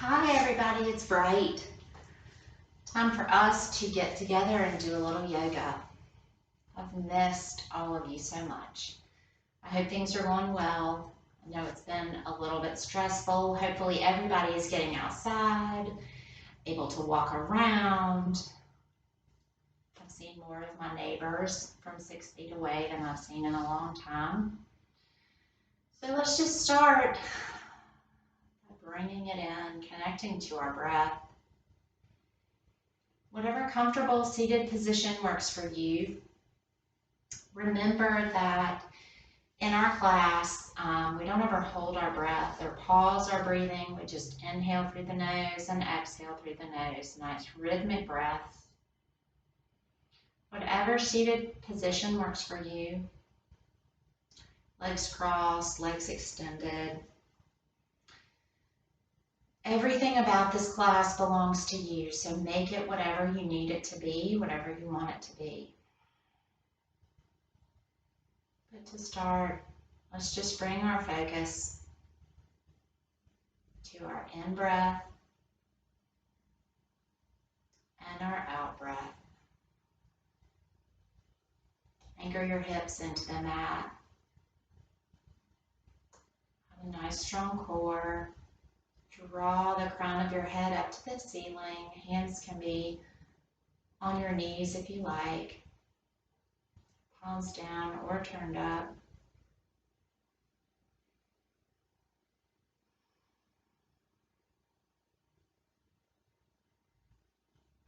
Hi everybody, it's Bright. Time for us to get together and do a little yoga. I've missed all of you so much. I hope things are going well. I know it's been a little bit stressful. Hopefully everybody is getting outside, able to walk around. I've seen more of my neighbors from 6 feet away than I've seen in a long time. So let's just start by bringing it in, connecting to our breath. Whatever comfortable seated position works for you. Remember that in our class, we don't ever hold our breath or pause our breathing. We just inhale through the nose and exhale through the nose. Nice rhythmic breath. Whatever seated position works for you. Legs crossed, legs extended. Everything about this class belongs to you, so make it whatever you need it to be, whatever you want it to be. But to start, let's just bring our focus to our in-breath and our out-breath. Anchor your hips into the mat. Have a nice strong core. Draw the crown of your head up to the ceiling. Hands can be on your knees if you like. Palms down or turned up.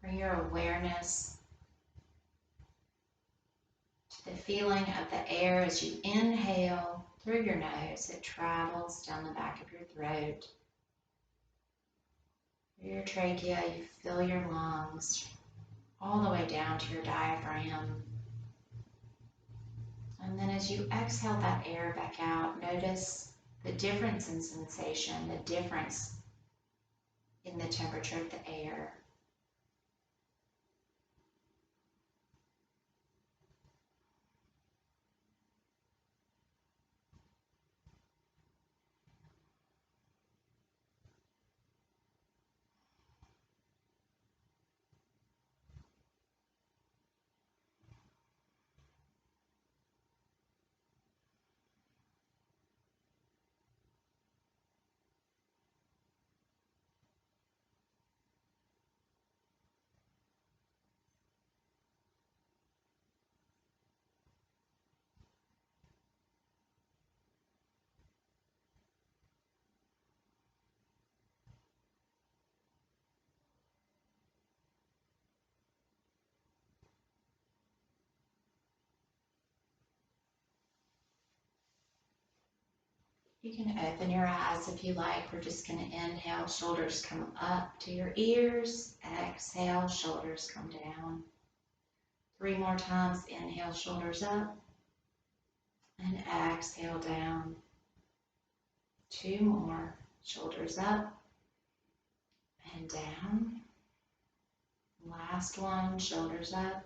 Bring your awareness to the feeling of the air as you inhale through your nose. It travels down the back of your throat. Through your trachea, you fill your lungs all the way down to your diaphragm. And then as you exhale that air back out, notice the difference in sensation, the difference in the temperature of the air. You can open your eyes if you like. We're just going to inhale, shoulders come up to your ears. Exhale, shoulders come down. 3 more times. Inhale, shoulders up. And exhale down. 2 more. Shoulders up and down. Last one, shoulders up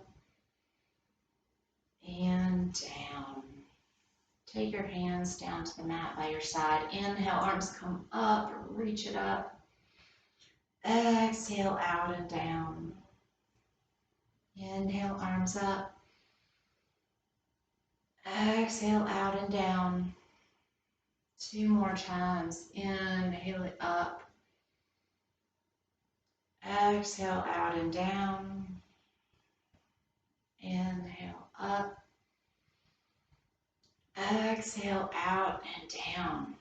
and down. Take your hands down to the mat by your side. Inhale, arms come up, reach it up. Exhale, out and down. Inhale, arms up. Exhale, out and down. 2 more times. Inhale it up. Exhale, out and down. Inhale, up. Exhale, out and down.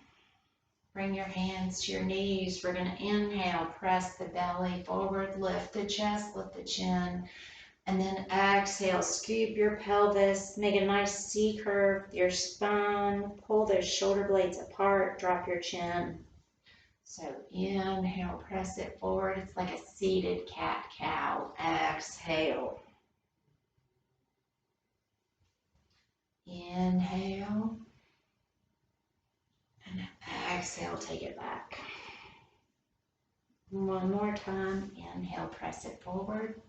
Bring your hands to your knees. We're going to inhale, press the belly forward, lift the chest, lift the chin. And then exhale, scoop your pelvis, make a nice C curve, your spine, pull those shoulder blades apart, drop your chin. So inhale, press it forward. It's like a seated cat-cow. Exhale. Inhale. And exhale, take it back. One more time. Inhale, press it forward.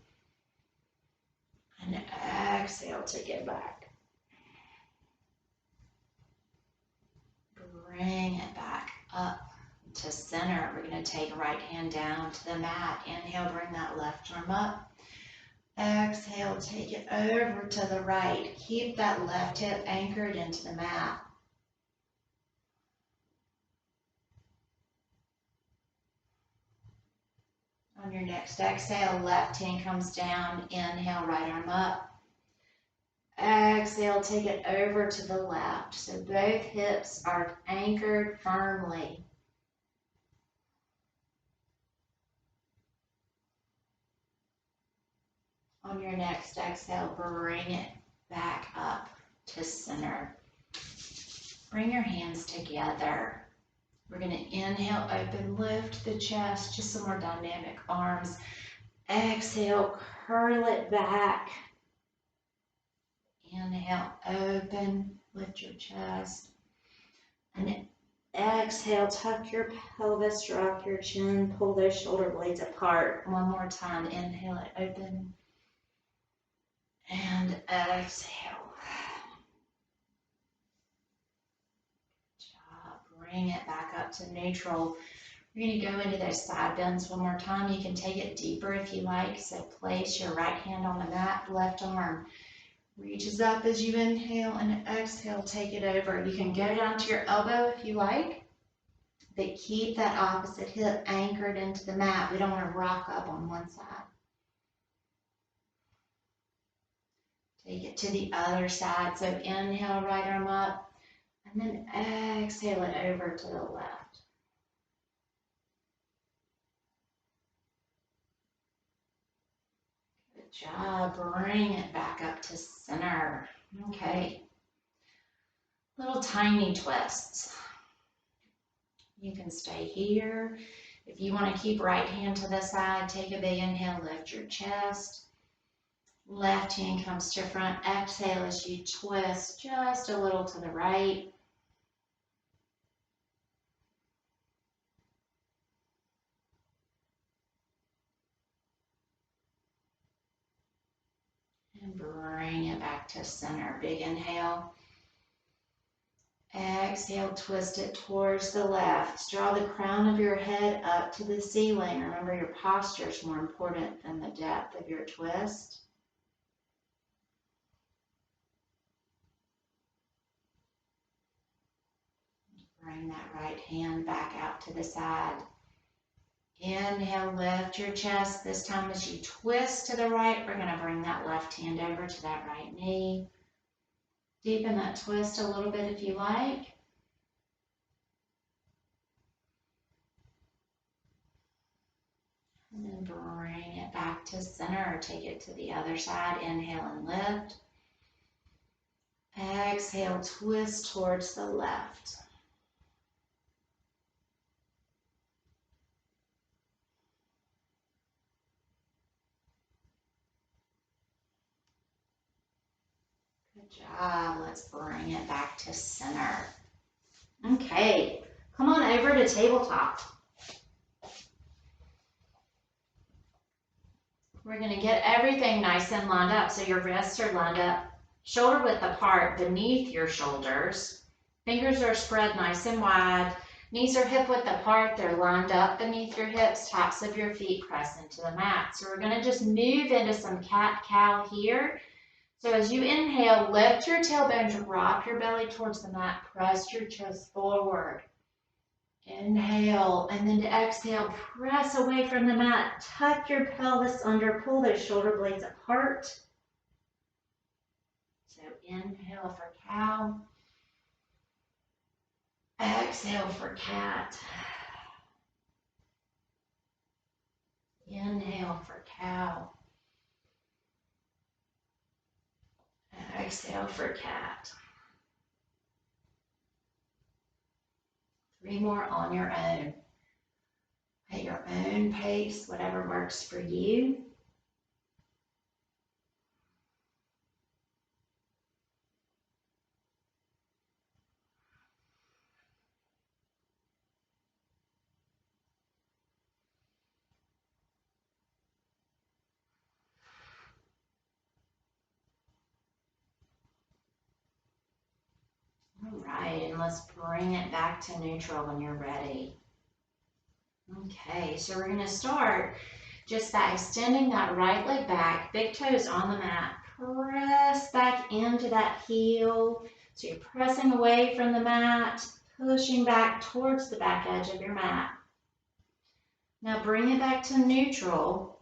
And exhale, take it back. Bring it back up. to center. We're going to take right hand down to the mat. Inhale, bring that left arm up. Exhale, take it over to the right. Keep that left hip anchored into the mat. On your next exhale, left hand comes down. Inhale, right arm up. Exhale, take it over to the left. So both hips are anchored firmly. On your next exhale, bring it back up to center. Bring your hands together. We're going to inhale, open, lift the chest, just some more dynamic arms. Exhale, curl it back. Inhale, open, lift your chest. And exhale, tuck your pelvis, drop your chin, pull those shoulder blades apart. One more time, inhale it, open. And exhale. Good job. Bring it back up to neutral. We're going to go into those side bends one more time. You can take it deeper if you like. So place your right hand on the mat, left arm reaches up as you inhale, and exhale, take it over. You can go down to your elbow if you like, but keep that opposite hip anchored into the mat. We don't want to rock up on one side. Take it to the other side. So inhale, right arm up, and then exhale it over to the left. Good job. Bring it back up to center. Okay. Little tiny twists. You can stay here. If you want to keep right hand to the side, take a big inhale, lift your chest. Left hand comes to front. Exhale as you twist just a little to the right. And bring it back to center. Big inhale. Exhale, twist it towards the left. Draw the crown of your head up to the ceiling. Remember, your posture is more important than the depth of your twist. Bring that right hand back out to the side. Inhale, lift your chest. This time as you twist to the right, we're going to bring that left hand over to that right knee. Deepen that twist a little bit if you like. And then bring it back to center or take it to the other side. Inhale and lift. Exhale, twist towards the left. Good job. Let's bring it back to center. Okay, come on over to tabletop. We're going to get everything nice and lined up. So your wrists are lined up, shoulder width apart beneath your shoulders. Fingers are spread nice and wide. Knees are hip width apart. They're lined up beneath your hips. Tops of your feet press into the mat. So we're going to just move into some cat-cow here. So as you inhale, lift your tailbone, drop your belly towards the mat, press your chest forward. Inhale, and then to exhale, press away from the mat, tuck your pelvis under, pull those shoulder blades apart. So inhale for cow. Exhale for cat. Inhale for cow. Exhale for cat. 3 more on your own. At your own pace, whatever works for you. All right, and let's bring it back to neutral when you're ready. Okay, so we're gonna start just by extending that right leg back, big toes on the mat. Press back into that heel. So you're pressing away from the mat, pushing back towards the back edge of your mat. Now bring it back to neutral.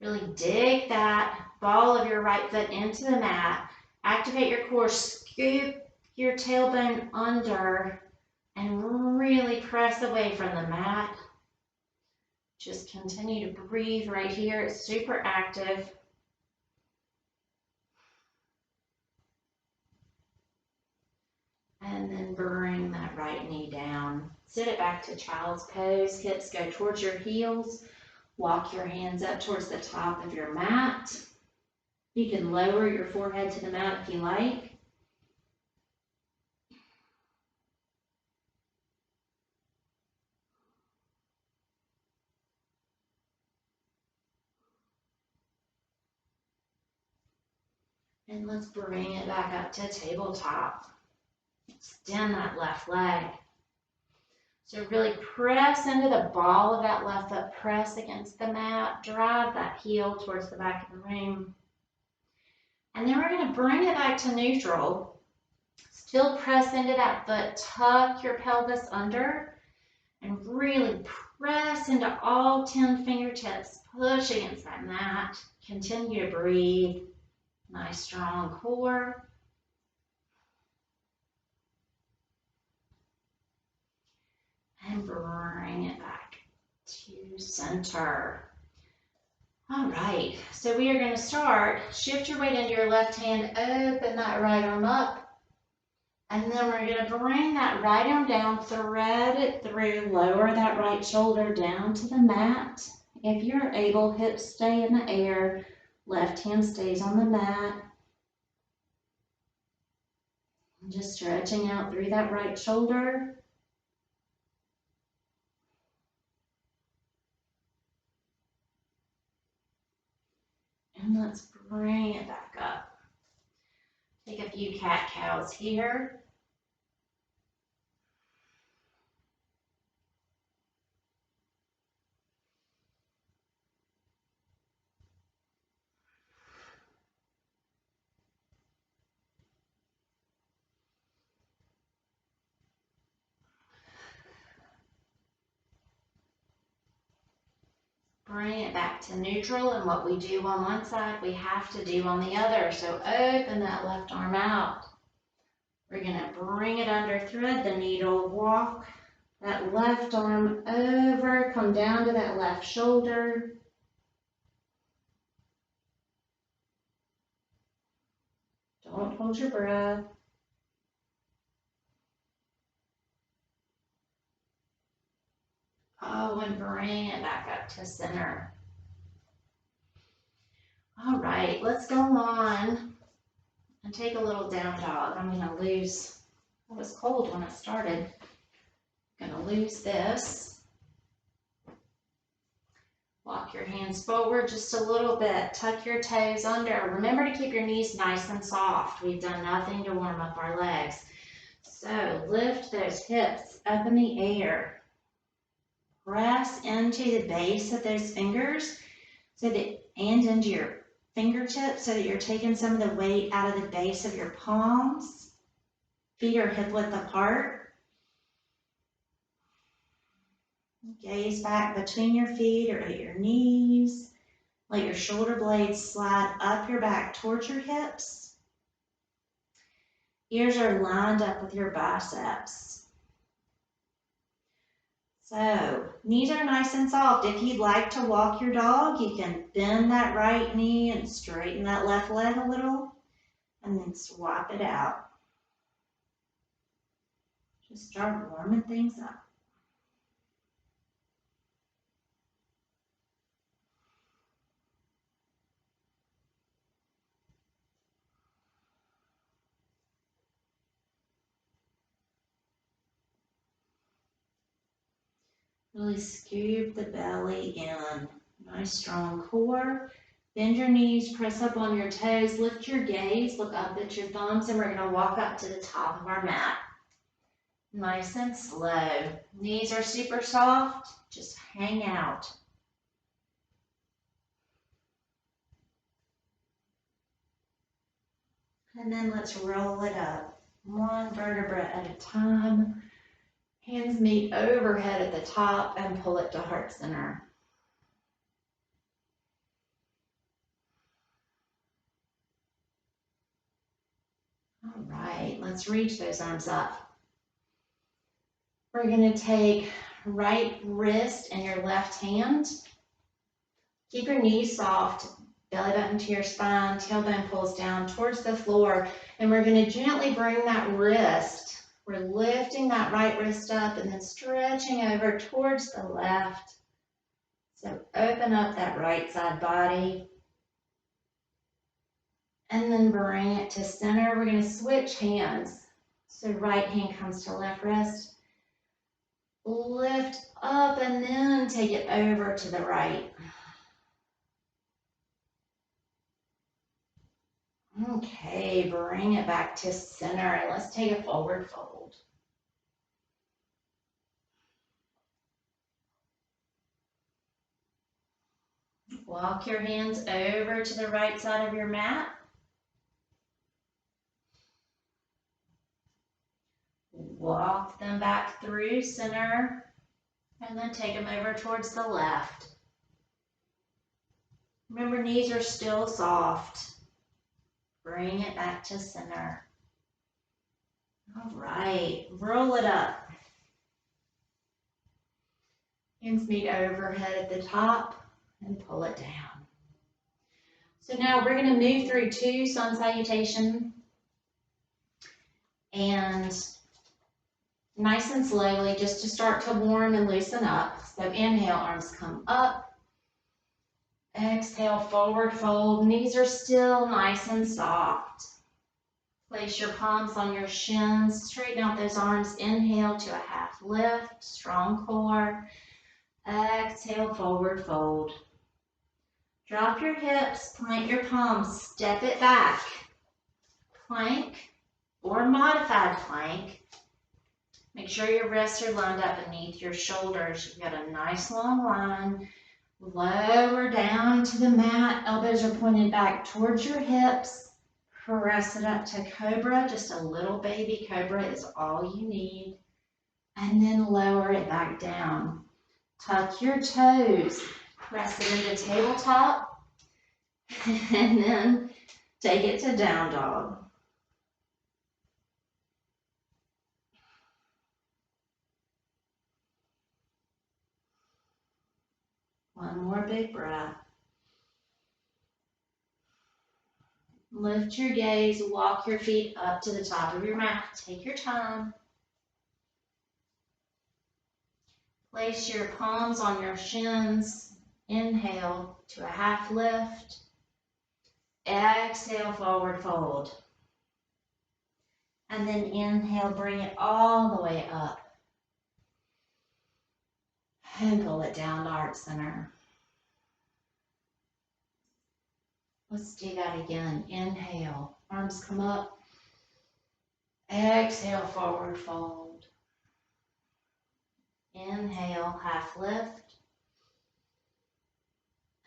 Really dig that ball of your right foot into the mat. Activate your core, scoop your tailbone under, and really press away from the mat. Just continue to breathe right here. It's super active. And then bring that right knee down. Sit it back to child's pose. Hips go towards your heels. Walk your hands up towards the top of your mat. You can lower your forehead to the mat if you like. And let's bring it back up to tabletop. Extend that left leg. So really press into the ball of that left foot, press against the mat, drive that heel towards the back of the room. And then we're gonna bring it back to neutral. Still press into that foot, tuck your pelvis under, and really press into all 10 fingertips, push against that mat. Continue to breathe, nice strong core. And bring it back to center. All right, so we are going to start, shift your weight into your left hand, open that right arm up, and then we're going to bring that right arm down, thread it through, lower that right shoulder down to the mat. If you're able, hips stay in the air, left hand stays on the mat. Just stretching out through that right shoulder. And let's bring it back up. Take a few cat-cows here. Bring it back to neutral, and what we do on one side, we have to do on the other. So open that left arm out. We're gonna bring it under, thread the needle, walk that left arm over, come down to that left shoulder. Don't hold your breath. Oh, and bring it back up to center. All right, let's go on and take a little down dog. I'm gonna lose, it was cold when I started. I'm gonna lose this. Walk your hands forward just a little bit. Tuck your toes under. Remember to keep your knees nice and soft. We've done nothing to warm up our legs. So lift those hips up in the air. Press into the base of those fingers and into your fingertips so that you're taking some of the weight out of the base of your palms. Feet are hip width apart. Gaze back between your feet or at your knees. Let your shoulder blades slide up your back towards your hips. Ears are lined up with your biceps. So, knees are nice and soft. If you'd like to walk your dog, you can bend that right knee and straighten that left leg a little, and then swap it out. Just start warming things up. Really scoop the belly in. Nice strong core. Bend your knees, press up on your toes, lift your gaze, look up at your thumbs, and we're going to walk up to the top of our mat. Nice and slow. Knees are super soft. Just hang out. And then let's roll it up. One vertebra at a time. Hands meet overhead at the top and pull it to heart center. All right, let's reach those arms up. We're going to take right wrist in your left hand. Keep your knees soft, belly button to your spine, tailbone pulls down towards the floor, and we're going to gently bring that wrist. We're lifting that right wrist up and then stretching over towards the left. So open up that right side body. And then bring it to center. We're going to switch hands. So right hand comes to left wrist. Lift up and then take it over to the right. Okay, bring it back to center and let's take a forward fold. Walk your hands over to the right side of your mat. Walk them back through center and then take them over towards the left. Remember, knees are still soft. Bring it back to center. All right, roll it up. Hands meet overhead at the top and pull it down. So now we're going to move through 2 sun salutation and nice and slowly just to start to warm and loosen up. So inhale, arms come up. Exhale, forward fold. Knees are still nice and soft. Place your palms on your shins. Straighten out those arms. Inhale to a half lift. Strong core. Exhale, forward fold. Drop your hips. Plant your palms. Step it back. Plank or modified plank. Make sure your wrists are lined up beneath your shoulders. You've got a nice long line. Lower down to the mat. Elbows are pointed back towards your hips. Press it up to cobra. Just a little baby cobra is all you need. And then lower it back down. Tuck your toes. Press it into tabletop. And then take it to down dog. One more big breath. Lift your gaze, walk your feet up to the top of your mat. Take your time. Place your palms on your shins. Inhale to a half lift. Exhale, forward fold. And then inhale, bring it all the way up. And pull it down to heart center. Let's do that again. Inhale, arms come up. Exhale, forward fold. Inhale, half lift.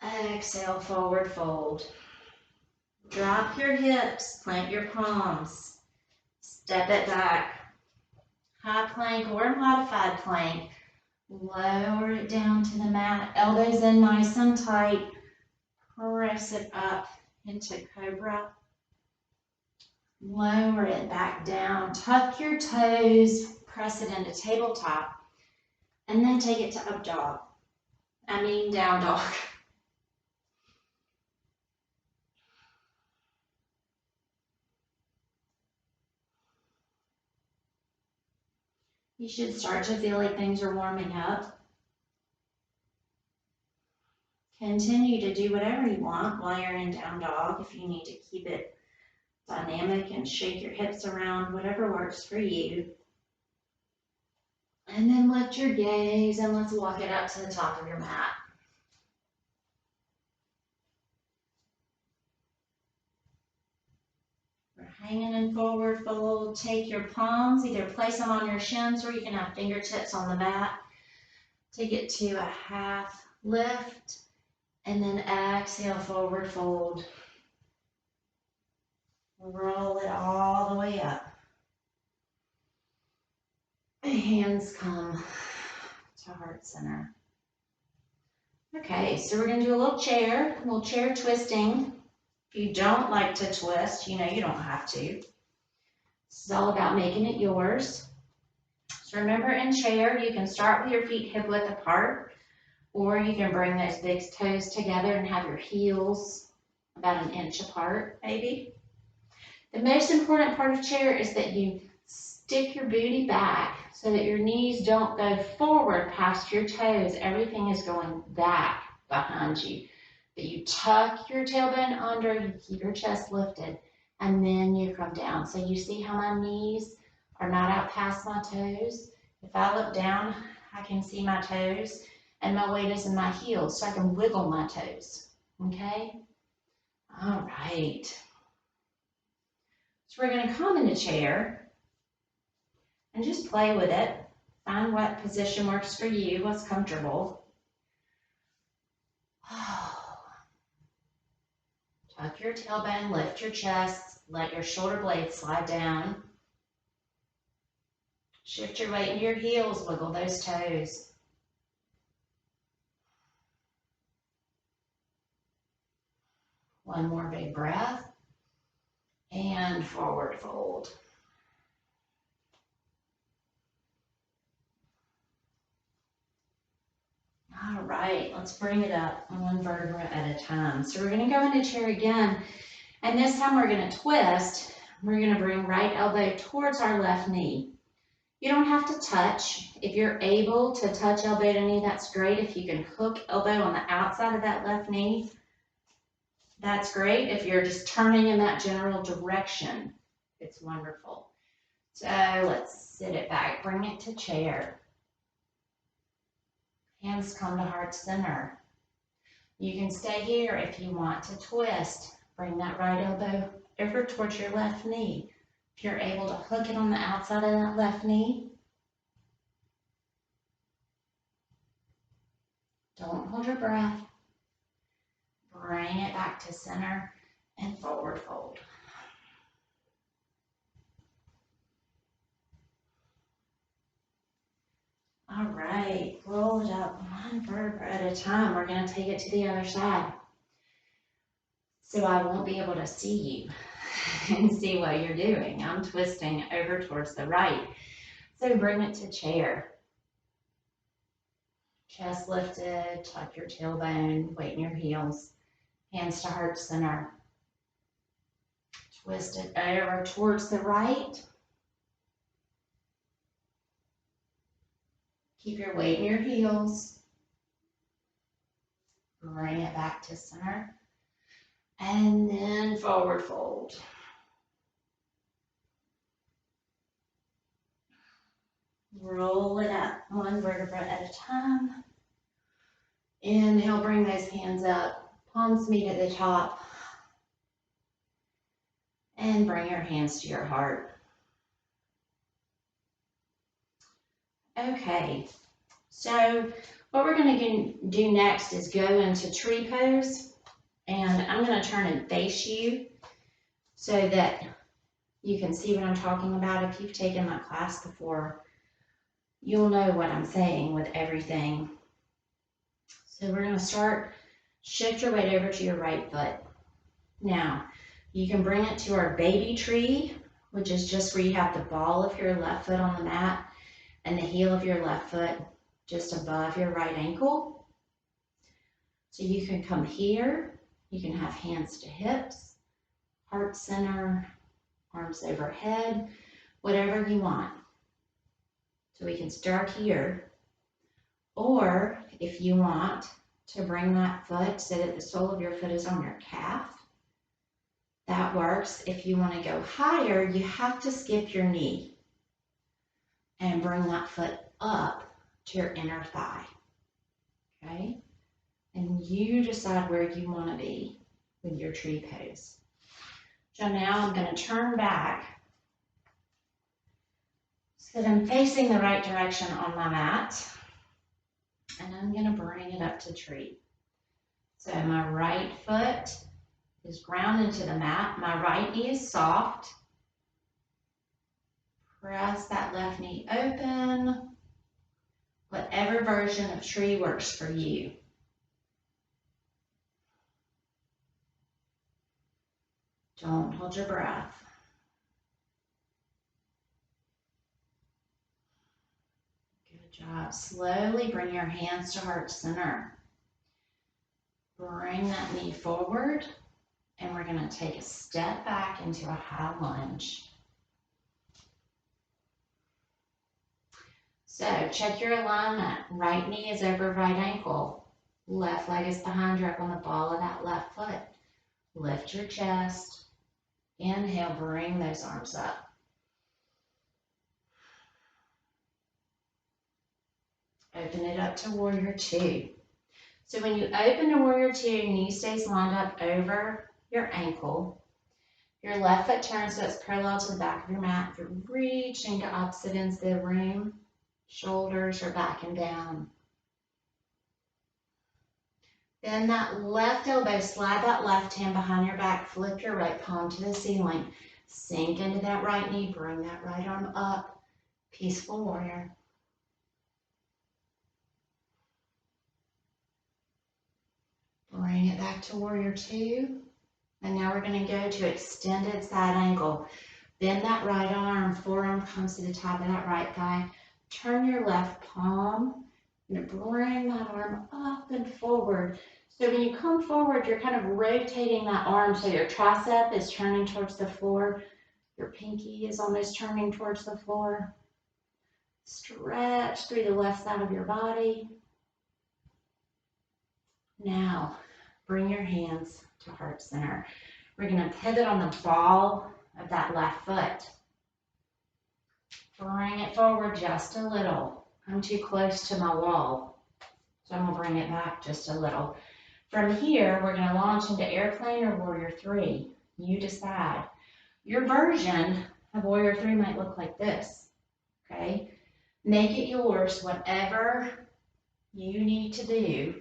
Exhale, forward fold. Drop your hips, plant your palms. Step it back. High plank or modified plank. Lower it down to the mat. Elbows in nice and tight. Press it up into cobra. Lower it back down. Tuck your toes. Press it into tabletop. And then take it to up dog. Down dog. You should start to feel like things are warming up. Continue to do whatever you want while you're in down dog. If you need to keep it dynamic and shake your hips around, whatever works for you. And then lift your gaze and let's walk it up to the top of your mat. hanging in forward fold. Take your palms, either place them on your shins or you can have fingertips on the mat. Take it to a half lift and then exhale, forward fold. Roll it all the way up. Hands come to heart center. Okay, so we're going to do a little chair twisting. If you don't like to twist, you know you don't have to. This is all about making it yours. So remember, in chair, you can start with your feet hip width apart, or you can bring those big toes together and have your heels about an inch apart, maybe. The most important part of chair is that you stick your booty back so that your knees don't go forward past your toes. Everything is going back behind you. But you tuck your tailbone under, you keep your chest lifted, and then you come down. So you see how my knees are not out past my toes. If I look down, I can see my toes, and my weight is in my heels, so I can wiggle my toes, okay? All right. So we're gonna come into chair and just play with it. Find what position works for you, what's comfortable. Tuck your tailbone, lift your chest, let your shoulder blades slide down. Shift your weight into your heels, wiggle those toes. One more big breath. And forward fold. All right, let's bring it up one vertebra at a time. So we're going to go into chair again, and this time we're going to twist. We're going to bring right elbow towards our left knee. You don't have to touch. If you're able to touch elbow to knee, that's great. If you can hook elbow on the outside of that left knee, that's great. If you're just turning in that general direction, it's wonderful. So let's sit it back, bring it to chair. Hands come to heart center. You can stay here if you want to twist. Bring that right elbow over towards your left knee. If you're able to hook it on the outside of that left knee, don't hold your breath. Bring it back to center and forward fold. All right, roll it up one vertebra at a time. We're going to take it to the other side. So I won't be able to see you and see what you're doing. I'm twisting over towards the right. So bring it to chair. Chest lifted, tuck your tailbone, weight in your heels. Hands to heart center. Twist it over towards the right. Keep your weight in your heels. Bring it back to center. And then forward fold. Roll it up one vertebra at a time. Inhale, bring those hands up. Palms meet at the top. And bring your hands to your heart. Okay, so what we're going to do next is go into tree pose. And I'm going to turn and face you so that you can see what I'm talking about. If you've taken my class before, you'll know what I'm saying with everything. So we're going to start, shift your weight over to your right foot. Now, you can bring it to our baby tree, which is just where you have the ball of your left foot on the mat and the heel of your left foot just above your right ankle. So you can come here. You can have hands to hips, heart center, arms overhead, whatever you want. So we can start here. Or if you want to bring that foot so that the sole of your foot is on your calf, that works. If you want to go higher, you have to skip your knee and bring that foot up to your inner thigh. Okay? And you decide where you want to be with your tree pose. So now I'm going to turn back so that I'm facing the right direction on my mat. And I'm going to bring it up to tree. So my right foot is grounded to the mat. My right knee is soft. Press that left knee open. Whatever version of tree works for you. Don't hold your breath. Good job. Slowly bring your hands to heart center. Bring that knee forward, and we're going to take a step back into a high lunge. So check your alignment. Right knee is over right ankle. Left leg is behind you up on the ball of that left foot. Lift your chest. Inhale, bring those arms up. Open it up to warrior two. So when you open to warrior two, knee stays lined up over your ankle. Your left foot turns so it's parallel to the back of your mat. You're reaching to opposite ends of the room. Shoulders are back and down. Then that left elbow, slide that left hand behind your back, flip your right palm to the ceiling. Sink into that right knee, bring that right arm up. Peaceful warrior. Bring it back to warrior two. And now we're going to go to extended side angle. Bend that right arm, forearm comes to the top of that right thigh. Turn your left palm. You're going to bring that arm up and forward. So when you come forward, you're kind of rotating that arm so your tricep is turning towards the floor. Your pinky is almost turning towards the floor. Stretch through the left side of your body. Now, bring your hands to heart center. We're going to pivot on the ball of that left foot. Bring it forward just a little. I'm too close to my wall, so I'm going to bring it back just a little. From here, we're going to launch into airplane or warrior three. You decide. Your version of warrior three might look like this, okay? Make it yours, whatever you need to do.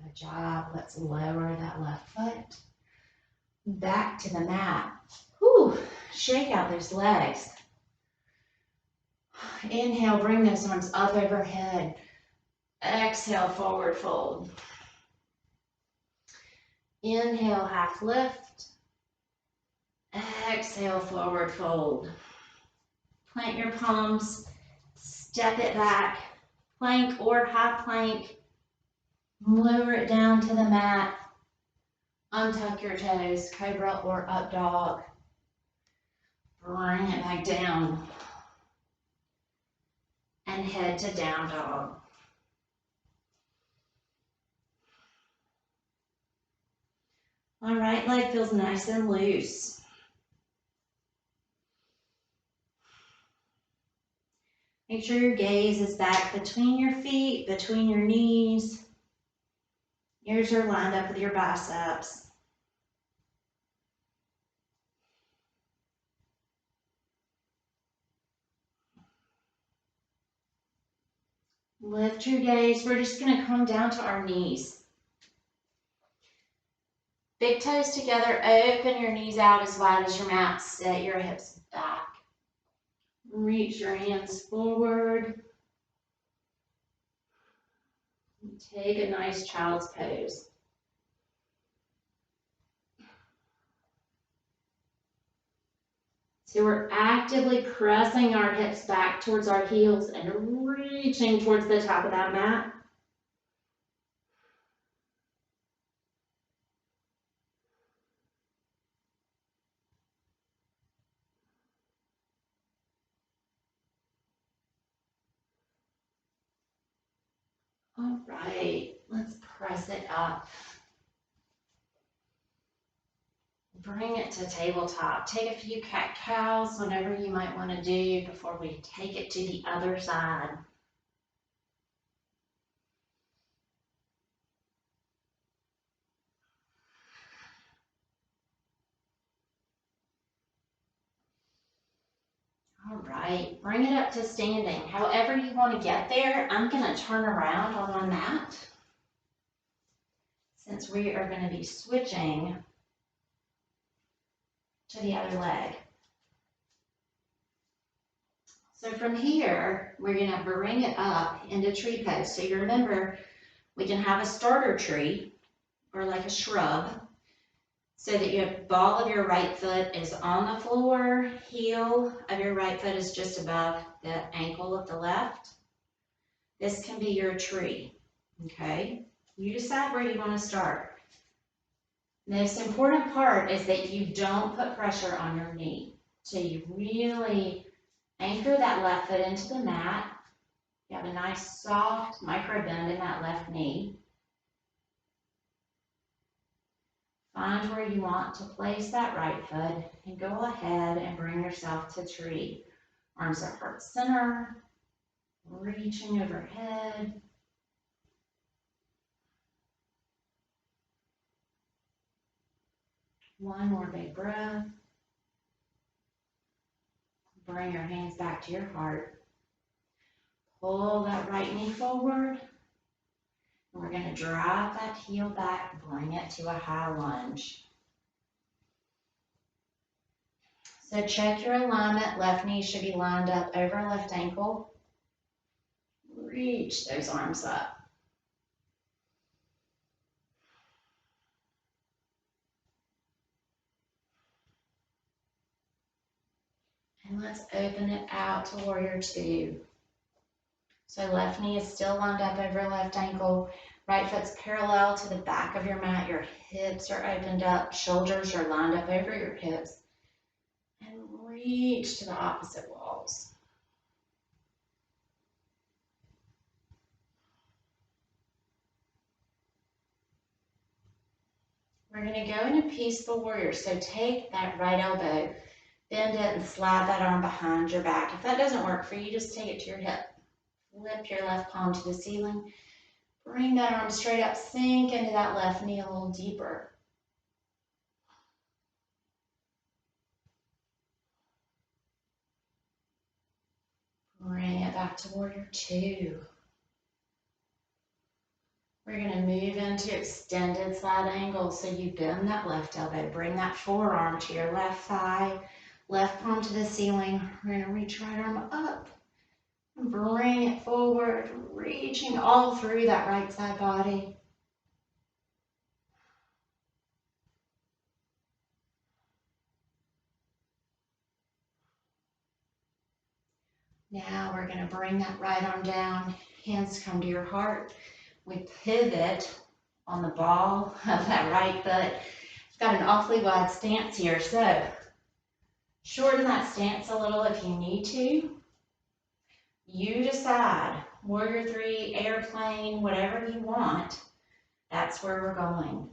Good job. Let's lower that left foot. Back to the mat. Whew. Shake out those legs. Inhale, bring those arms up overhead. Exhale, forward fold. Inhale, half lift. Exhale, forward fold. Plant your palms. Step it back. Plank or high plank. Lower it down to the mat. Untuck your toes, cobra or up dog. Bring it back down. And head to down dog. My right leg feels nice and loose. Make sure your gaze is back between your feet, between your knees. Ears are lined up with your biceps. Lift your gaze. We're just going to come down to our knees. Big toes together. Open your knees out as wide as your mat. Set your hips back. Reach your hands forward. Take a nice child's pose. So we're actively pressing our hips back towards our heels and reaching towards the top of that mat. All right, let's press it up. Bring it to tabletop. Take a few cat-cows, whatever you might want to do before we take it to the other side. All right, bring it up to standing. However you want to get there, I'm going to turn around on my mat since we are going to be switching to the other leg. So from here, we're going to bring it up into tree pose. So you remember, we can have a starter tree or like a shrub so that your ball of your right foot is on the floor, heel of your right foot is just above the ankle of the left. This can be your tree, okay? You decide where you want to start. The most important part is that you don't put pressure on your knee. So you really anchor that left foot into the mat. You have a nice soft micro bend in that left knee. Find where you want to place that right foot and go ahead and bring yourself to tree. Arms at heart center, reaching overhead. One more big breath. Bring your hands back to your heart. Pull that right knee forward. And we're going to drive that heel back, bring it to a high lunge. So check your alignment. Left knee should be lined up over left ankle. Reach those arms up. And let's open it out to warrior two. So left knee is still lined up over left ankle. Right foot's parallel to the back of your mat. Your hips are opened up. Shoulders are lined up over your hips. And reach to the opposite walls. We're going to go into peaceful warrior. So take that right elbow, bend it, and slide that arm behind your back. If that doesn't work for you, just take it to your hip. Flip your left palm to the ceiling. Bring that arm straight up. Sink into that left knee a little deeper. Bring it back to warrior two. We're going to move into extended side angle. So you bend that left elbow. Bring that forearm to your left thigh. Left palm to the ceiling. We're going to reach right arm up. And bring it forward. Reaching all through that right side body. Now we're going to bring that right arm down. Hands come to your heart. We pivot on the ball of that right foot. It's got an awfully wide stance here, so shorten that stance a little if you need to. You decide, warrior three, airplane, whatever you want, that's where we're going.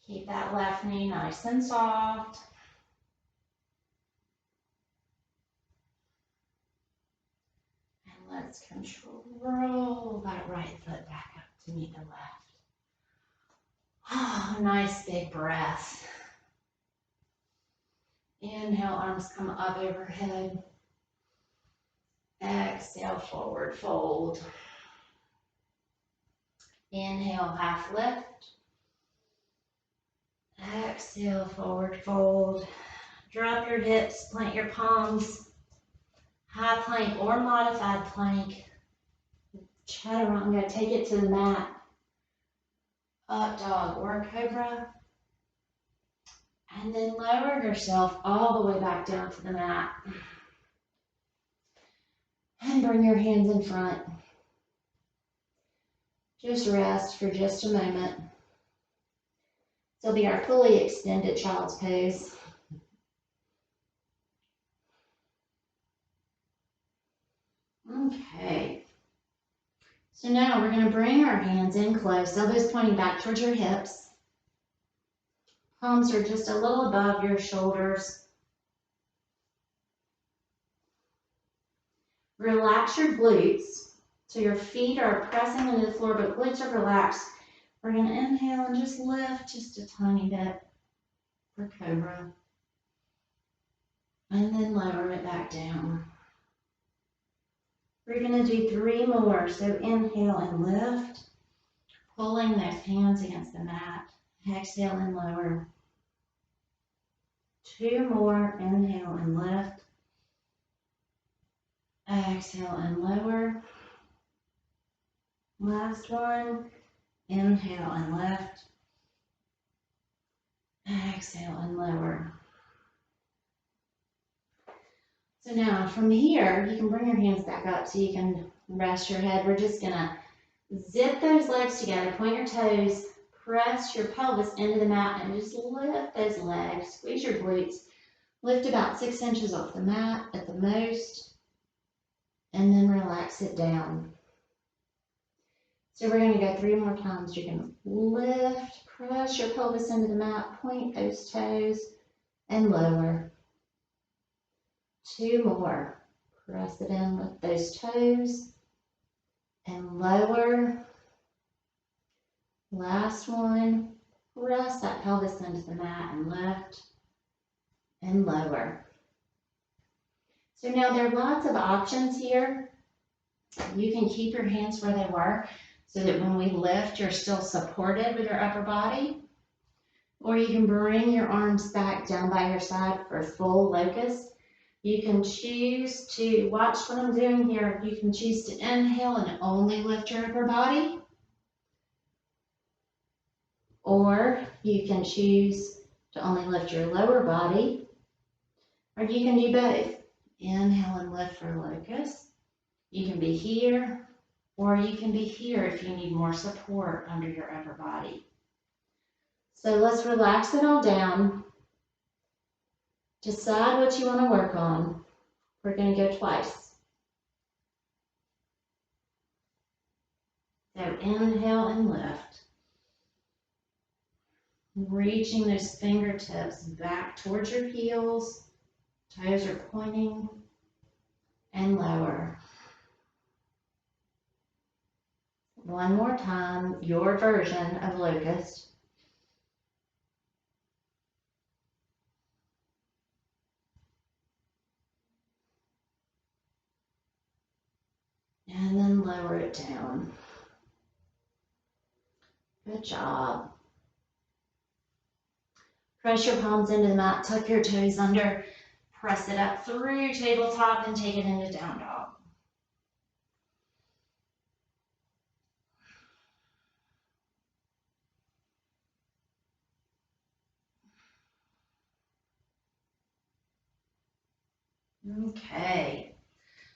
Keep that left knee nice and soft. Let's control that right foot back up to meet the left. Oh, nice big breath. Inhale, arms come up overhead. Exhale, forward fold. Inhale, half lift. Exhale, forward fold. Drop your hips, plant your palms. High plank or modified plank. Chaturanga, I'm going to take it to the mat. Up dog or cobra. And then lower yourself all the way back down to the mat. And bring your hands in front. Just rest for just a moment. This will be our fully extended child's pose. Okay. So now we're going to bring our hands in close, elbows pointing back towards your hips. Palms are just a little above your shoulders. Relax your glutes. So your feet are pressing into the floor, but glutes are relaxed. We're going to inhale and just lift just a tiny bit for cobra. And then lower it back down. We're going to do 3 more. So inhale and lift, pulling those hands against the mat. Exhale and lower. 2 more. Inhale and lift. Exhale and lower. Last one. Inhale and lift. Exhale and lower. So now from here, you can bring your hands back up so you can rest your head. We're just gonna zip those legs together, point your toes, press your pelvis into the mat and just lift those legs, squeeze your glutes, lift about 6 inches off the mat at the most, and then relax it down. So we're gonna go 3 more times. You can lift, press your pelvis into the mat, point those toes, and lower. 2 more. Press it in with those toes and lower. Last one. Press that pelvis into the mat and lift and lower. So now there are lots of options here. You can keep your hands where they were so that when we lift, you're still supported with your upper body. Or you can bring your arms back down by your side for full locust. You can choose to, watch what I'm doing here, you can choose to inhale and only lift your upper body. Or you can choose to only lift your lower body. Or you can do both. Inhale and lift for locust. You can be here, or you can be here if you need more support under your upper body. So let's relax it all down. Decide what you want to work on. We're going to go twice. So inhale and lift. Reaching those fingertips back towards your heels. Toes are pointing. And lower. One more time, your version of locust. And then lower it down. Good job. Press your palms into the mat, tuck your toes under, press it up through tabletop and take it into down dog. Okay.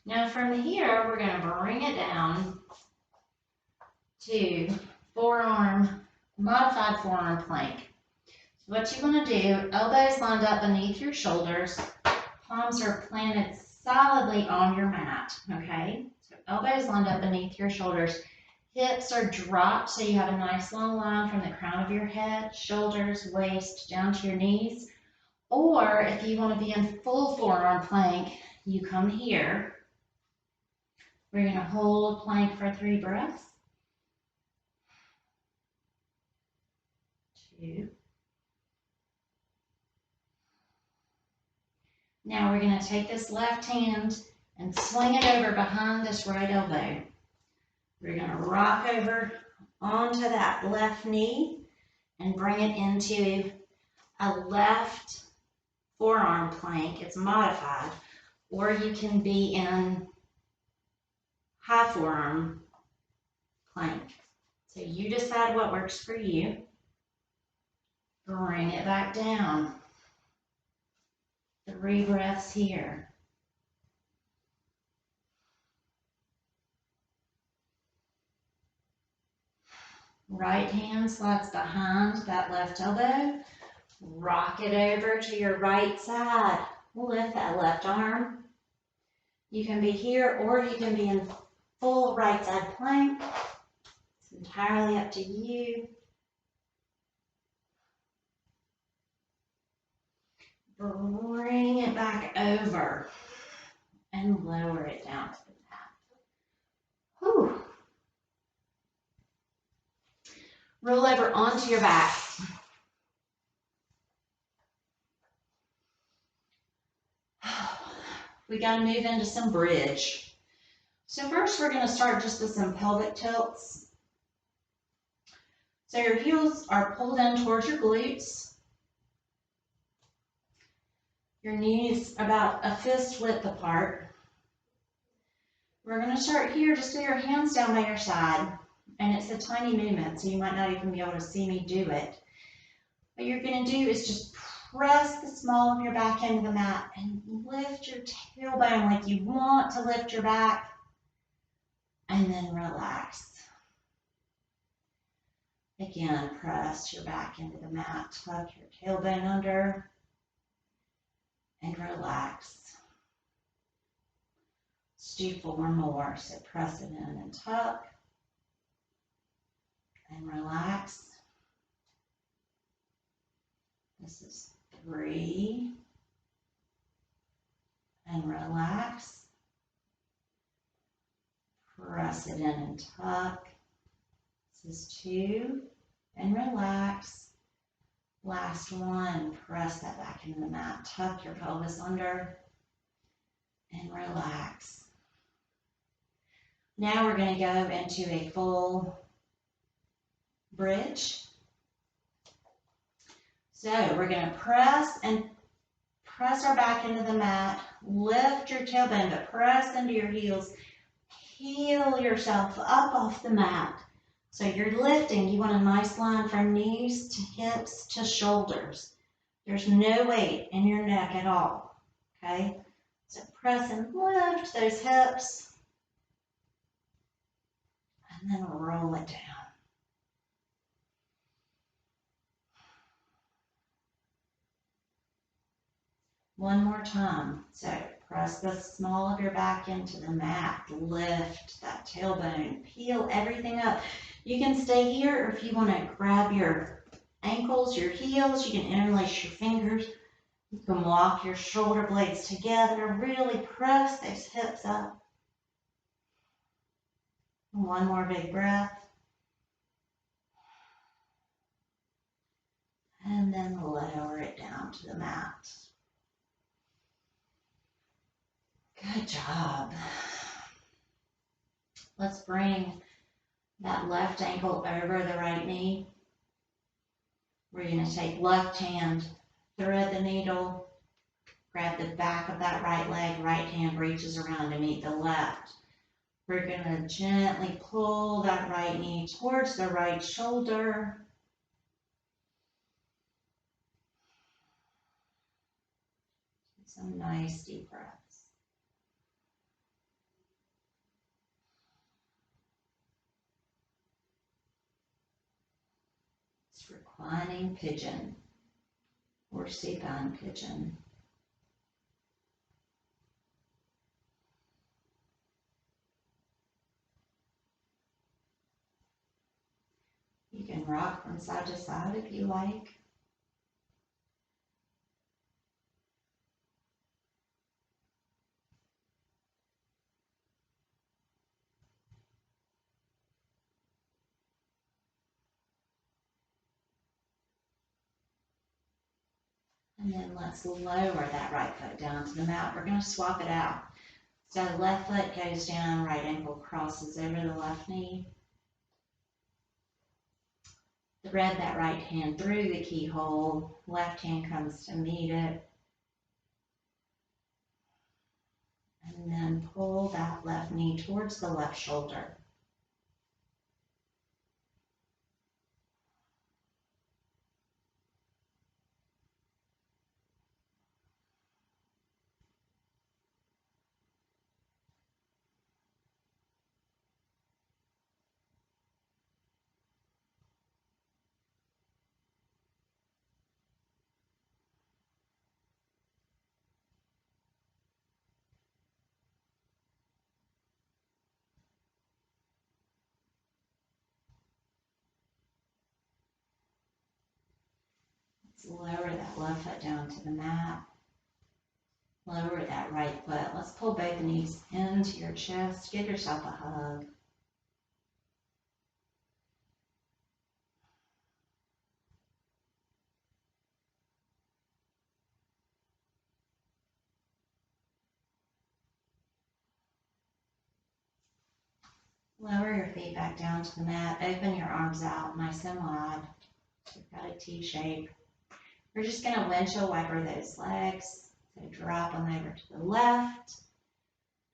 Now from here, we're going to bring it down to modified forearm plank. So what you want to do, elbows lined up beneath your shoulders, palms are planted solidly on your mat, okay? So elbows lined up beneath your shoulders, hips are dropped so you have a nice long line from the crown of your head, shoulders, waist, down to your knees. Or if you want to be in full forearm plank, you come here. We're going to hold plank for 3 breaths. 2. Now we're going to take this left hand and swing it over behind this right elbow. We're going to rock over onto that left knee and bring it into a left forearm plank. It's modified. Or you can be in high forearm plank. So you decide what works for you. Bring it back down. 3 breaths here. Right hand slides behind that left elbow. Rock it over to your right side. Lift that left arm. You can be here or you can be in full right side plank. It's entirely up to you. Bring it back over and lower it down to the mat. Whew. Roll over onto your back. We got to move into some bridge. So first we're going to start just with some pelvic tilts. So your heels are pulled in towards your glutes. Your knees about a fist width apart. We're going to start here, just with your hands down by your side. And it's a tiny movement, so you might not even be able to see me do it. What you're going to do is just press the small of your back into the mat and lift your tailbone like you want to lift your back. And then relax. Again, press your back into the mat, tuck your tailbone under, and relax. Let's do 4 more. So press it in and tuck, and relax. This is 3, and relax. Press it in and tuck. This is 2, and relax. Last one, press that back into the mat. Tuck your pelvis under and relax. Now we're going to go into a full bridge. So we're going to press our back into the mat. Lift your tailbone, but press into your heels. Heel yourself up off the mat. So you're lifting. You want a nice line from knees to hips to shoulders. There's no weight in your neck at all, okay? So press and lift those hips, and then roll it down. One more time. So press the small of your back into the mat. Lift that tailbone. Peel everything up. You can stay here, or if you want to grab your ankles, your heels, you can interlace your fingers. You can walk your shoulder blades together. Really press those hips up. One more big breath. And then lower it down to the mat. Good job. Let's bring that left ankle over the right knee. We're going to take left hand, thread the needle, grab the back of that right leg, right hand reaches around to meet the left. We're going to gently pull that right knee towards the right shoulder. Some nice deep breaths. It's reclining pigeon or supine pigeon. You can rock from side to side if you like. And then let's lower that right foot down to the mat. We're going to swap it out. So left foot goes down, right ankle crosses over the left knee. Thread that right hand through the keyhole. Left hand comes to meet it. And then pull that left knee towards the left shoulder. Lower that left foot down to the mat. Lower that right foot. Let's pull both knees into your chest. Give yourself a hug. Lower your feet back down to the mat. Open your arms out nice and wide. You've got a T shape. We're just going to windshield wiper those legs. So drop them over to the left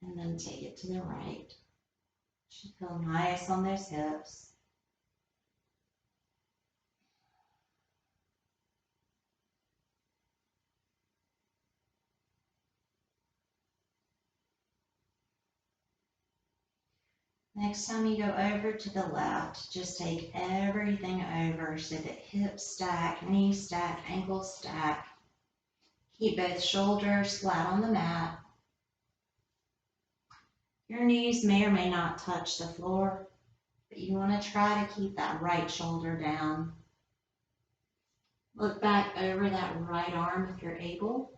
and then take it to the right. Should feel nice on those hips. Next time you go over to the left, just take everything over so that hips stack, knees stack, ankles stack. Keep both shoulders flat on the mat. Your knees may or may not touch the floor, but you want to try to keep that right shoulder down. Look back over that right arm if you're able.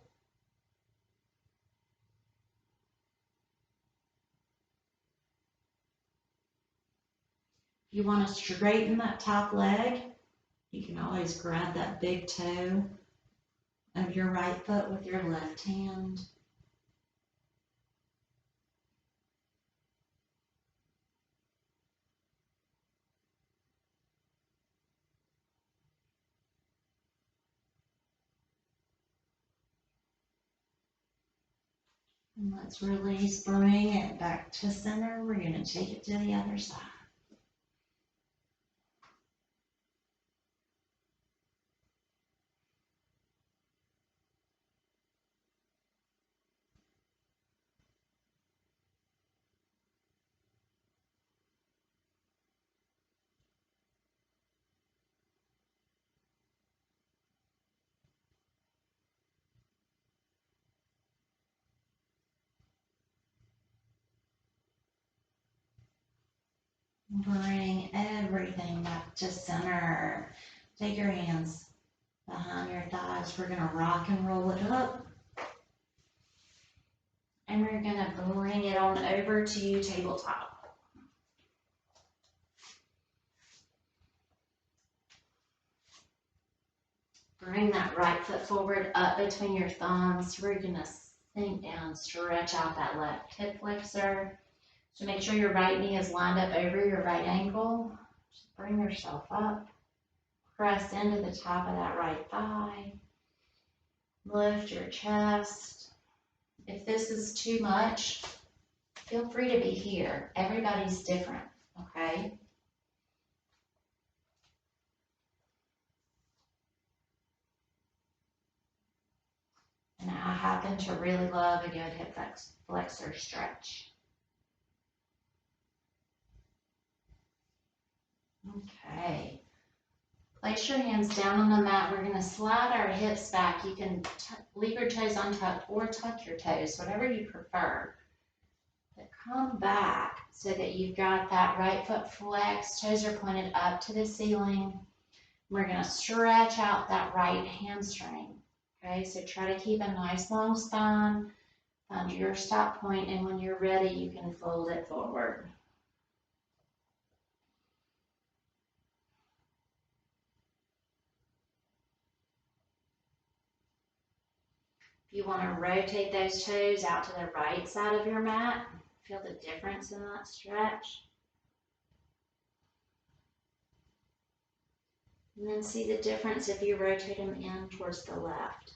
If you want to straighten that top leg, you can always grab that big toe of your right foot with your left hand. And let's release, bring it back to center. We're going to take it to the other side. Bring everything back to center. Take your hands behind your thighs. We're going to rock and roll it up. And we're going to bring it on over to tabletop. Bring that right foot forward up between your thumbs. We're going to sink down, stretch out that left hip flexor. So make sure your right knee is lined up over your right ankle. Just bring yourself up. Press into the top of that right thigh. Lift your chest. If this is too much, feel free to be here. Everybody's different, okay? And I happen to really love a good hip flexor stretch. Okay. Place your hands down on the mat. We're going to slide our hips back. You can leave your toes untucked or tuck your toes, whatever you prefer. But come back so that you've got that right foot flexed. Toes are pointed up to the ceiling. We're going to stretch out that right hamstring. Okay, so try to keep a nice long spine. Find your stop point, and when you're ready, you can fold it forward. If you want to rotate those toes out to the right side of your mat, feel the difference in that stretch. And then see the difference if you rotate them in towards the left.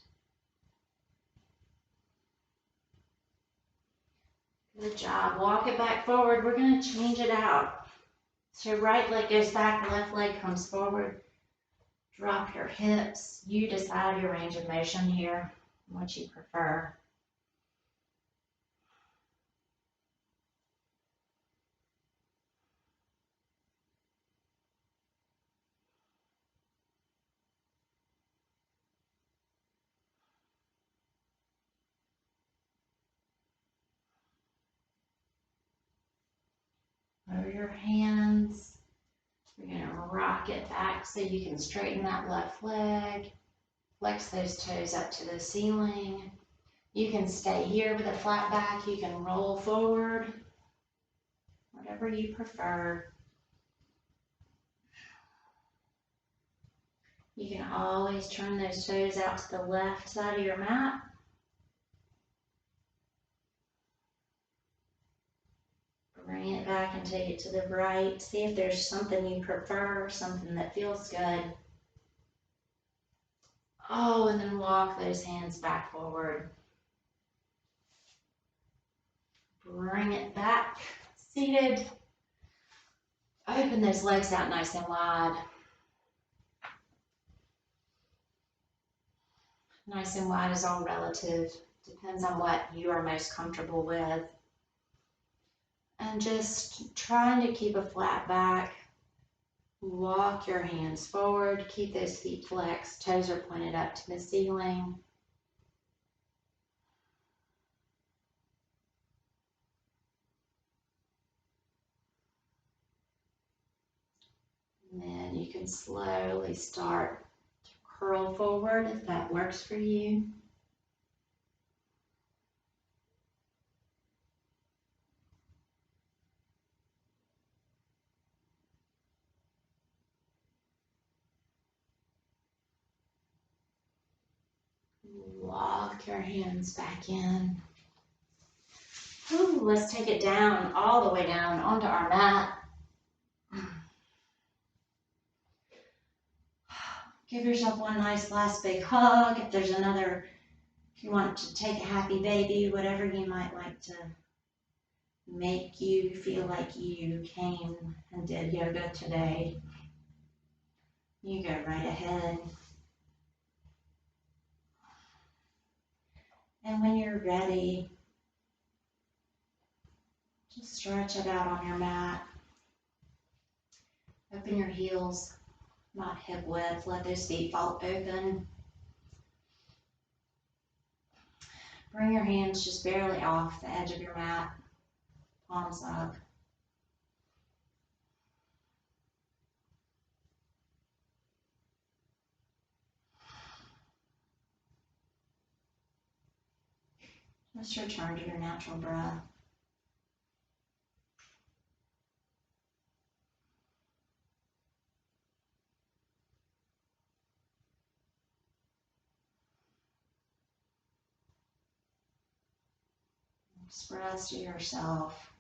Good job. Walk it back forward. We're going to change it out. So right leg goes back, left leg comes forward. Drop your hips. You decide your range of motion here, what you prefer. Lower your hands. We're going to rock it back so you can straighten that left leg. Flex those toes up to the ceiling. You can stay here with a flat back. You can roll forward. Whatever you prefer. You can always turn those toes out to the left side of your mat. Bring it back and take it to the right. See if there's something you prefer, something that feels good. Oh, and then walk those hands back forward. Bring it back, seated. Open those legs out nice and wide. Nice and wide is all relative. Depends on what you are most comfortable with. And just trying to keep a flat back. Walk your hands forward. Keep those feet flexed. Toes are pointed up to the ceiling. And then you can slowly start to curl forward if that works for you. Walk your hands back in. Ooh, let's take it down, all the way down onto our mat. Give yourself one nice last big hug. If there's another, if you want to take a happy baby, whatever you might like to make you feel like you came and did yoga today, you go right ahead. And when you're ready, just stretch it out on your mat. Open your heels, not hip width. Let those feet fall open. Bring your hands just barely off the edge of your mat, palms up. Just return to your natural breath. Express to yourself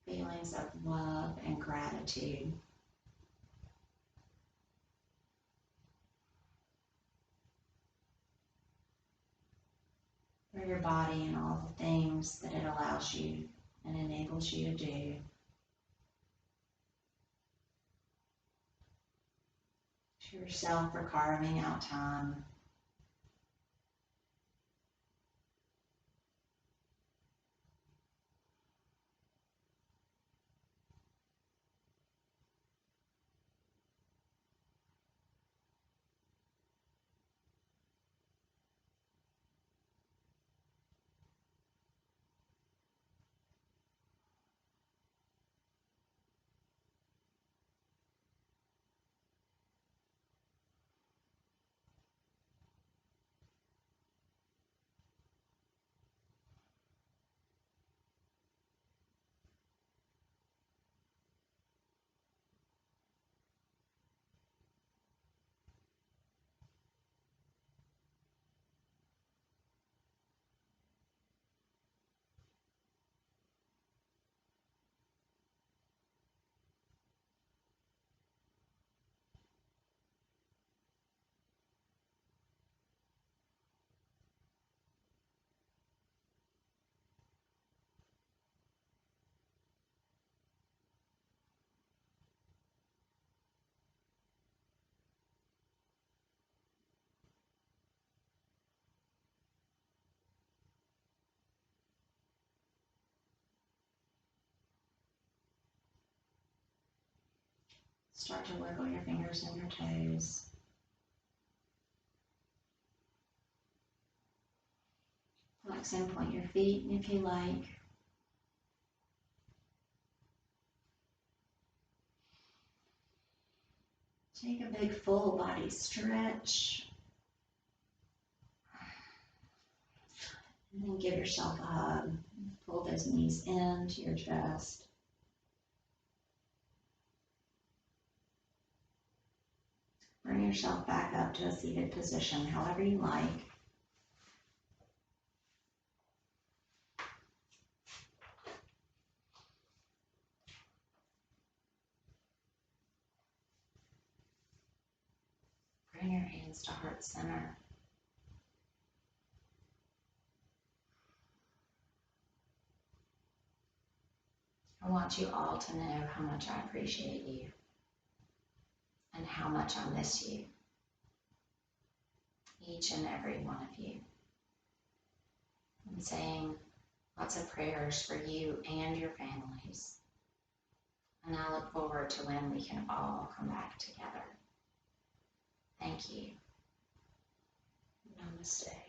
feelings of love and gratitude. For your body and all the things that it allows you and enables you to do. To yourself for carving out time. Start to wiggle your fingers and your toes. Flex and point your feet if you like. Take a big full body stretch. And then give yourself a hug. Pull those knees into your chest. Bring yourself back up to a seated position, however you like. Bring your hands to heart center. I want you all to know how much I appreciate you and how much I miss you. Each and every one of you. I'm saying lots of prayers for you and your families. And I look forward to when we can all come back together. Thank you. Namaste.